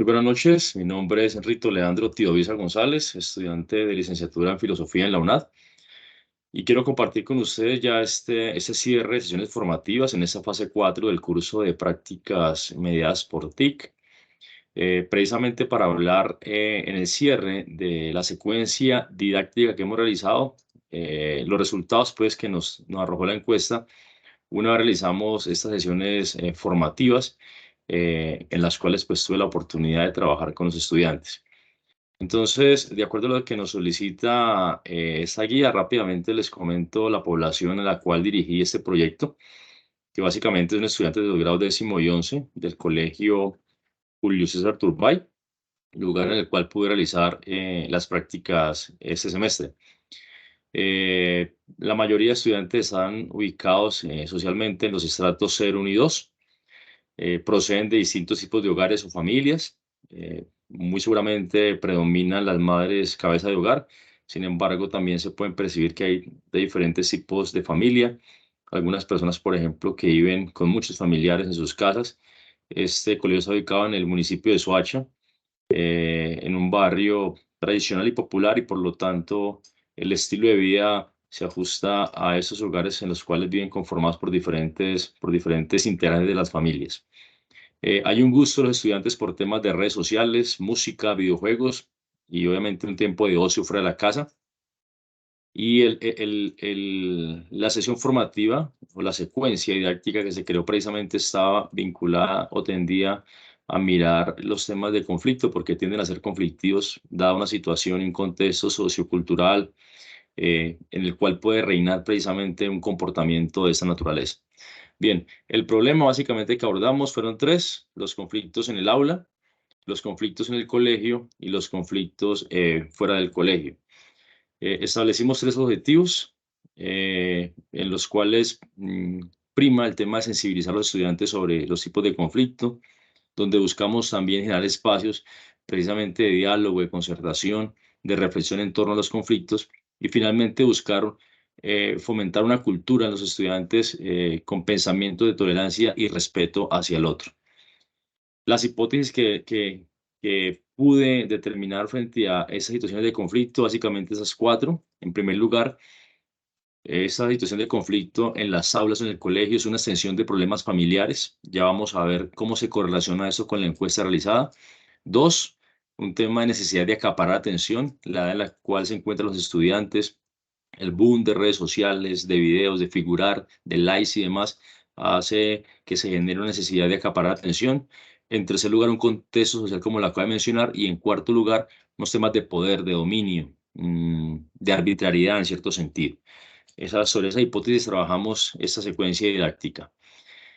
Muy buenas noches, mi nombre es Enrito Leandro Tiovisa González, estudiante de licenciatura en Filosofía en la UNAD, y quiero compartir con ustedes ya este cierre de sesiones formativas en esta fase 4 del curso de prácticas mediadas por TIC, precisamente para hablar en el cierre de la secuencia didáctica que hemos realizado, los resultados pues que nos arrojó la encuesta una vez realizamos estas sesiones formativas en las cuales pues tuve la oportunidad de trabajar con los estudiantes. Entonces, de acuerdo a lo que nos solicita esta guía, rápidamente les comento la población a la cual dirigí este proyecto, que básicamente son estudiantes de los grados 10º y 11 del Colegio Julio César Turbay, lugar en el cual pude realizar las prácticas este semestre. La mayoría de estudiantes están ubicados socialmente en los estratos 0, 1 y 2. Proceden de distintos tipos de hogares o familias. Muy seguramente predominan las madres cabeza de hogar. Sin embargo, también se pueden percibir que hay de diferentes tipos de familia. Algunas personas, por ejemplo, que viven con muchos familiares en sus casas. Este colegio está ubicado en el municipio de Soacha, en un barrio tradicional y popular, y por lo tanto el estilo de vida se ajusta a esos hogares en los cuales viven conformados por diferentes integrantes de las familias. Hay un gusto de los estudiantes por temas de redes sociales, música, videojuegos y obviamente un tiempo de ocio fuera de la casa. Y la sesión formativa o la secuencia didáctica que se creó precisamente estaba vinculada o tendía a mirar los temas de conflicto porque tienden a ser conflictivos dada una situación y un contexto sociocultural en el cual puede reinar precisamente un comportamiento de esta naturaleza. Bien, el problema básicamente que abordamos fueron tres: los conflictos en el aula, los conflictos en el colegio y los conflictos fuera del colegio. Establecimos tres objetivos en los cuales prima el tema de sensibilizar a los estudiantes sobre los tipos de conflicto, donde buscamos también generar espacios precisamente de diálogo, de concertación, de reflexión en torno a los conflictos, y finalmente buscar fomentar una cultura en los estudiantes con pensamiento de tolerancia y respeto hacia el otro. Las hipótesis que pude determinar frente a esas situaciones de conflicto, básicamente esas cuatro. En primer lugar, esa situación de conflicto en las aulas, en el colegio, es una extensión de problemas familiares. Ya vamos a ver cómo se correlaciona eso con la encuesta realizada. Dos, un tema de necesidad de acaparar atención, la edad en la cual se encuentran los estudiantes, el boom de redes sociales, de videos, de figurar, de likes y demás, hace que se genere una necesidad de acaparar atención. En tercer lugar, un contexto social como lo acabo de mencionar. Y en cuarto lugar, unos temas de poder, de dominio, de arbitrariedad en cierto sentido. Sobre esa hipótesis trabajamos esta secuencia didáctica.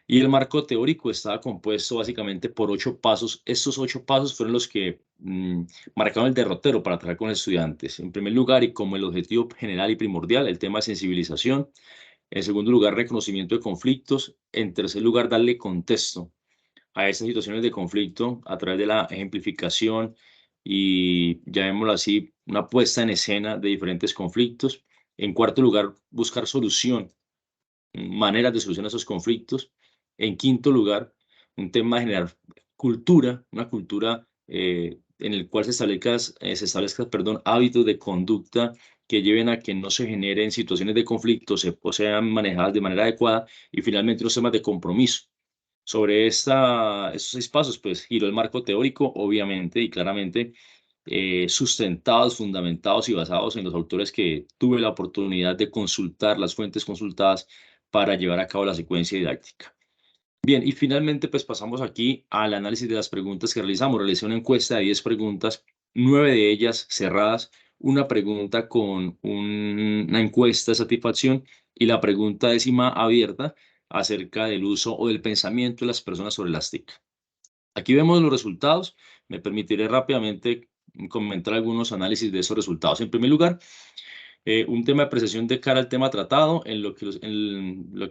Y el marco teórico estaba compuesto básicamente por 8 pasos. Estos 8 pasos fueron los que marcaron el derrotero para trabajar con los estudiantes. En primer lugar, y como el objetivo general y primordial, el tema de sensibilización. En segundo lugar, reconocimiento de conflictos. En tercer lugar, darle contexto a esas situaciones de conflicto a través de la ejemplificación y, llamémoslo así, una puesta en escena de diferentes conflictos. En cuarto lugar, buscar solución, maneras de solucionar esos conflictos. En quinto lugar, un tema de generar cultura, una cultura en el cual se establezca, hábitos de conducta que lleven a que no se generen situaciones de conflicto, o sean manejadas de manera adecuada. Y finalmente, los temas de compromiso. Sobre estos 6 pasos, pues giró el marco teórico, obviamente y claramente, sustentados, fundamentados y basados en los autores que tuve la oportunidad de consultar, las fuentes consultadas para llevar a cabo la secuencia didáctica. Bien, y finalmente pues pasamos aquí al análisis de las preguntas que realizamos. Realicé una encuesta de 10 preguntas, 9 de ellas cerradas, una pregunta con una encuesta de satisfacción y la pregunta décima abierta acerca del uso o del pensamiento de las personas sobre las TIC. Aquí vemos los resultados. Me permitiré rápidamente comentar algunos análisis de esos resultados. En primer lugar, un tema de apreciación de cara al tema tratado, en lo que los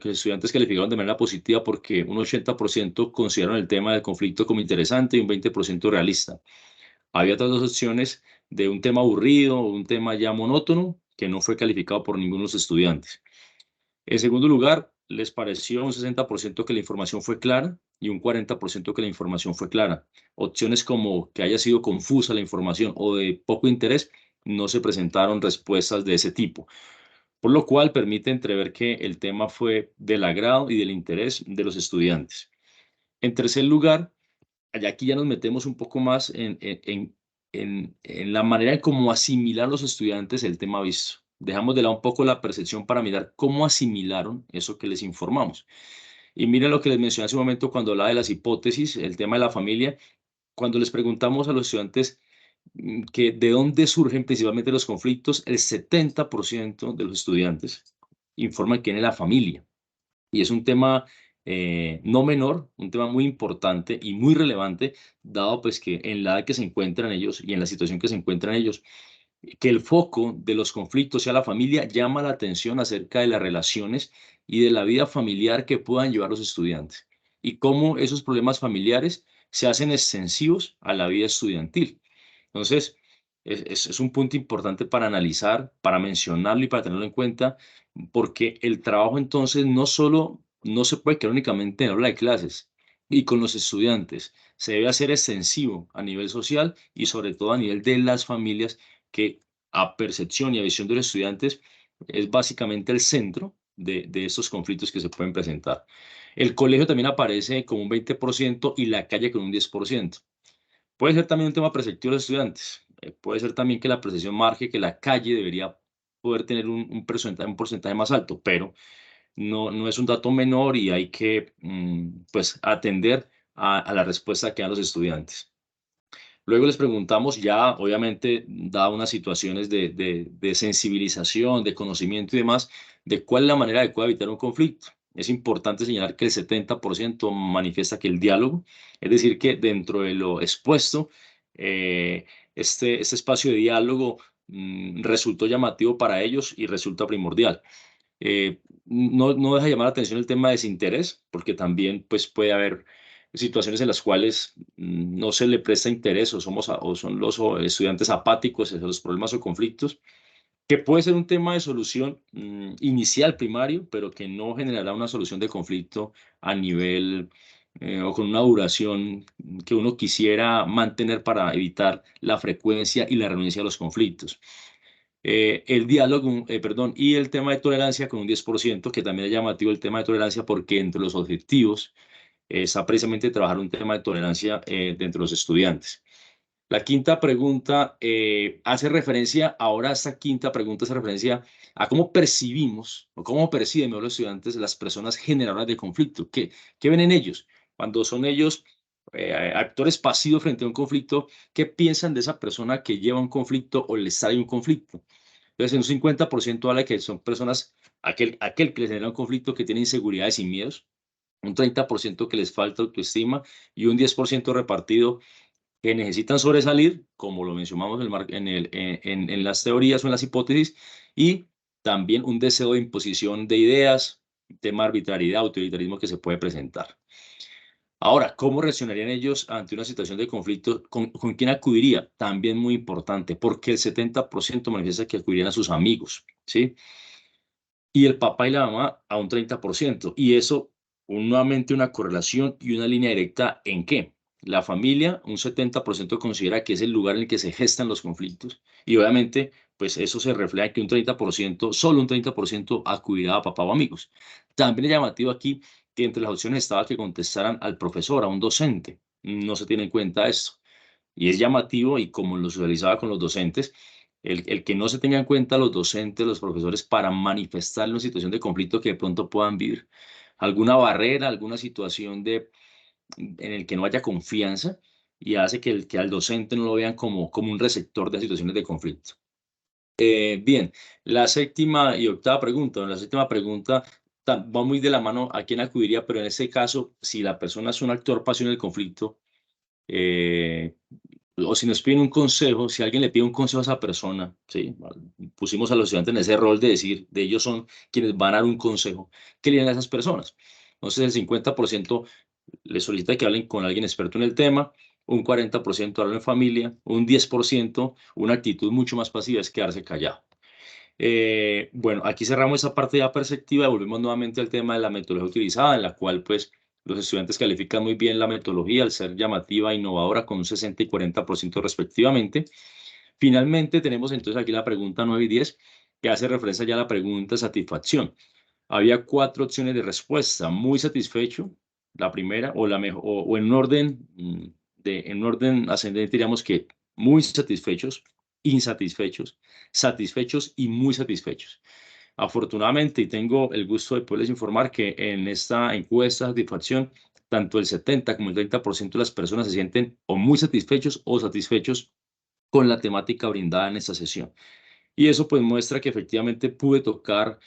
estudiantes calificaron de manera positiva, porque un 80% consideraron el tema del conflicto como interesante y un 20% realista. Había otras dos opciones de un tema aburrido o un tema ya monótono que no fue calificado por ninguno de los estudiantes. En segundo lugar, les pareció un 60% que la información fue clara y un 40% que la información fue clara. Opciones como que haya sido confusa la información o de poco interés, no se presentaron respuestas de ese tipo, por lo cual permite entrever que el tema fue del agrado y del interés de los estudiantes. En tercer lugar, allá aquí ya nos metemos un poco más en la manera en cómo asimilar los estudiantes el tema visto. Dejamos de lado un poco la percepción para mirar cómo asimilaron eso que les informamos. Y miren lo que les mencioné hace un momento cuando hablaba de las hipótesis, el tema de la familia. Cuando les preguntamos a los estudiantes que de dónde surgen principalmente los conflictos, el 70% de los estudiantes informan que viene de la familia. Y es un tema no menor, un tema muy importante y muy relevante, dado pues que en la edad que se encuentran ellos y en la situación que se encuentran ellos, que el foco de los conflictos sea la familia, llama la atención acerca de las relaciones y de la vida familiar que puedan llevar los estudiantes y cómo esos problemas familiares se hacen extensivos a la vida estudiantil. Entonces, es un punto importante para analizar, para mencionarlo y para tenerlo en cuenta, porque el trabajo entonces no solo no se puede quedar únicamente en aula de clases y con los estudiantes, se debe hacer extensivo a nivel social y sobre todo a nivel de las familias que a percepción y a visión de los estudiantes es básicamente el centro de estos conflictos que se pueden presentar. El colegio también aparece con un 20% y la calle con un 10%. Puede ser también un tema perceptivo de los estudiantes. Puede ser también que la percepción marque que la calle debería poder tener un porcentaje más alto, pero no es un dato menor y hay que pues atender a la respuesta que dan los estudiantes. Luego les preguntamos ya, obviamente, dada unas situaciones de sensibilización, de conocimiento y demás, de cuál es la manera adecuada de evitar un conflicto. Es importante señalar que el 70% manifiesta que el diálogo, es decir, que dentro de lo expuesto, este espacio de diálogo resultó llamativo para ellos y resulta primordial. No deja llamar la atención el tema de desinterés, porque también pues, puede haber situaciones en las cuales no se le presta interés o son los estudiantes apáticos a los problemas o conflictos, que puede ser un tema de solución inicial, primario, pero que no generará una solución de conflicto a nivel o con una duración que uno quisiera mantener para evitar la frecuencia y la renuncia a los conflictos. El diálogo, perdón, y el tema de tolerancia con un 10%, que también es llamativo el tema de tolerancia porque entre los objetivos está precisamente trabajar un tema de tolerancia dentro de los estudiantes. La quinta pregunta hace referencia, ahora esta quinta pregunta hace referencia a cómo percibimos o cómo perciben mejor los estudiantes las personas generadoras de conflicto. ¿Qué ven en ellos? Cuando son ellos actores pasivos frente a un conflicto, ¿qué piensan de esa persona que lleva un conflicto o les trae un conflicto? Entonces, en un 50% habla de que son personas, aquel que les genera un conflicto que tiene inseguridades y miedos, un 30% que les falta autoestima y un 10% repartido que necesitan sobresalir, como lo mencionamos en las teorías o en las hipótesis, y también un deseo de imposición de ideas, tema de arbitrariedad, autoritarismo que se puede presentar. Ahora, ¿cómo reaccionarían ellos ante una situación de conflicto? ¿Con quién acudiría? También muy importante, porque el 70% manifiesta que acudirían a sus amigos, ¿sí? Y el papá y la mamá a un 30%. Y eso, nuevamente una correlación y una línea directa ¿en qué? La familia, un 70% considera que es el lugar en el que se gestan los conflictos. Y obviamente, pues eso se refleja en que un 30%, solo un 30% acudirá a papá o amigos. También es llamativo aquí que entre las opciones estaba que contestaran al profesor, a un docente. No se tiene en cuenta esto. Y es llamativo, y como lo socializaba con los docentes, el que no se tenga en cuenta los docentes, los profesores, para manifestar una situación de conflicto que de pronto puedan vivir, alguna barrera, alguna situación en el que no haya confianza y hace que al docente no lo vean como un receptor de situaciones de conflicto. Bien, la séptima y octava pregunta. La séptima pregunta va muy de la mano a quién acudiría, pero en este caso, si la persona es un actor pasional del conflicto, eh, o si nos piden un consejo, si alguien le pide un consejo a esa persona, ¿sí? Pusimos a los estudiantes en ese rol de decir, de ellos son quienes van a dar un consejo, ¿qué le dan a esas personas? Entonces el 50% les solicita que hablen con alguien experto en el tema, un 40% hablan en familia, un 10% una actitud mucho más pasiva es quedarse callado. Bueno, aquí cerramos esa parte ya perceptiva y volvemos nuevamente al tema de la metodología utilizada, en la cual pues los estudiantes califican muy bien la metodología al ser llamativa e innovadora con un 60 y 40% respectivamente. Finalmente tenemos entonces aquí la pregunta 9 y 10, que hace referencia ya a la pregunta satisfacción. Había 4 opciones de respuesta: muy satisfecho, la primera, o la mejor, o en un orden, en un orden ascendente, diríamos que muy satisfechos, insatisfechos, satisfechos y muy satisfechos. Afortunadamente, y tengo el gusto de poderles informar que en esta encuesta de satisfacción, tanto el 70 como el 30% de las personas se sienten o muy satisfechos o satisfechos con la temática brindada en esta sesión. Y eso pues muestra que efectivamente pude tocar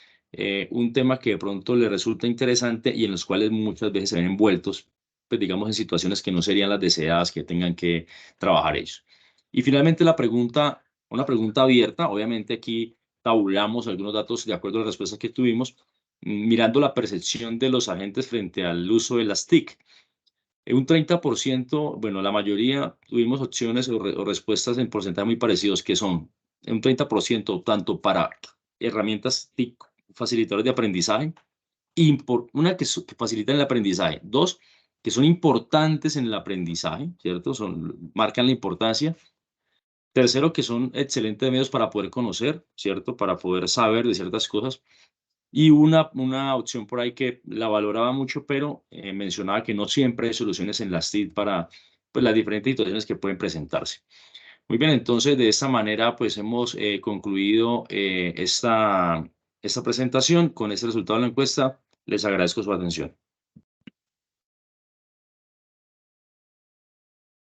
un tema que de pronto le resulta interesante y en los cuales muchas veces se ven envueltos, pues digamos, en situaciones que no serían las deseadas que tengan que trabajar ellos. Y finalmente la pregunta, una pregunta abierta, obviamente aquí tabulamos algunos datos de acuerdo a las respuestas que tuvimos, mirando la percepción de los agentes frente al uso de las TIC. Un 30%, bueno, la mayoría tuvimos opciones o respuestas en porcentaje muy parecidos, que son un 30% tanto para herramientas TIC, facilitadores de aprendizaje, una que facilitan el aprendizaje, dos, que son importantes en el aprendizaje, ¿cierto? Marcan la importancia. Tercero, que son excelentes medios para poder conocer, ¿cierto? Para poder saber de ciertas cosas. Y una opción por ahí que la valoraba mucho, pero mencionaba que no siempre hay soluciones en las TIC para pues, las diferentes situaciones que pueden presentarse. Muy bien, entonces de esta manera pues hemos concluido esta presentación con este resultado de la encuesta. Les agradezco su atención.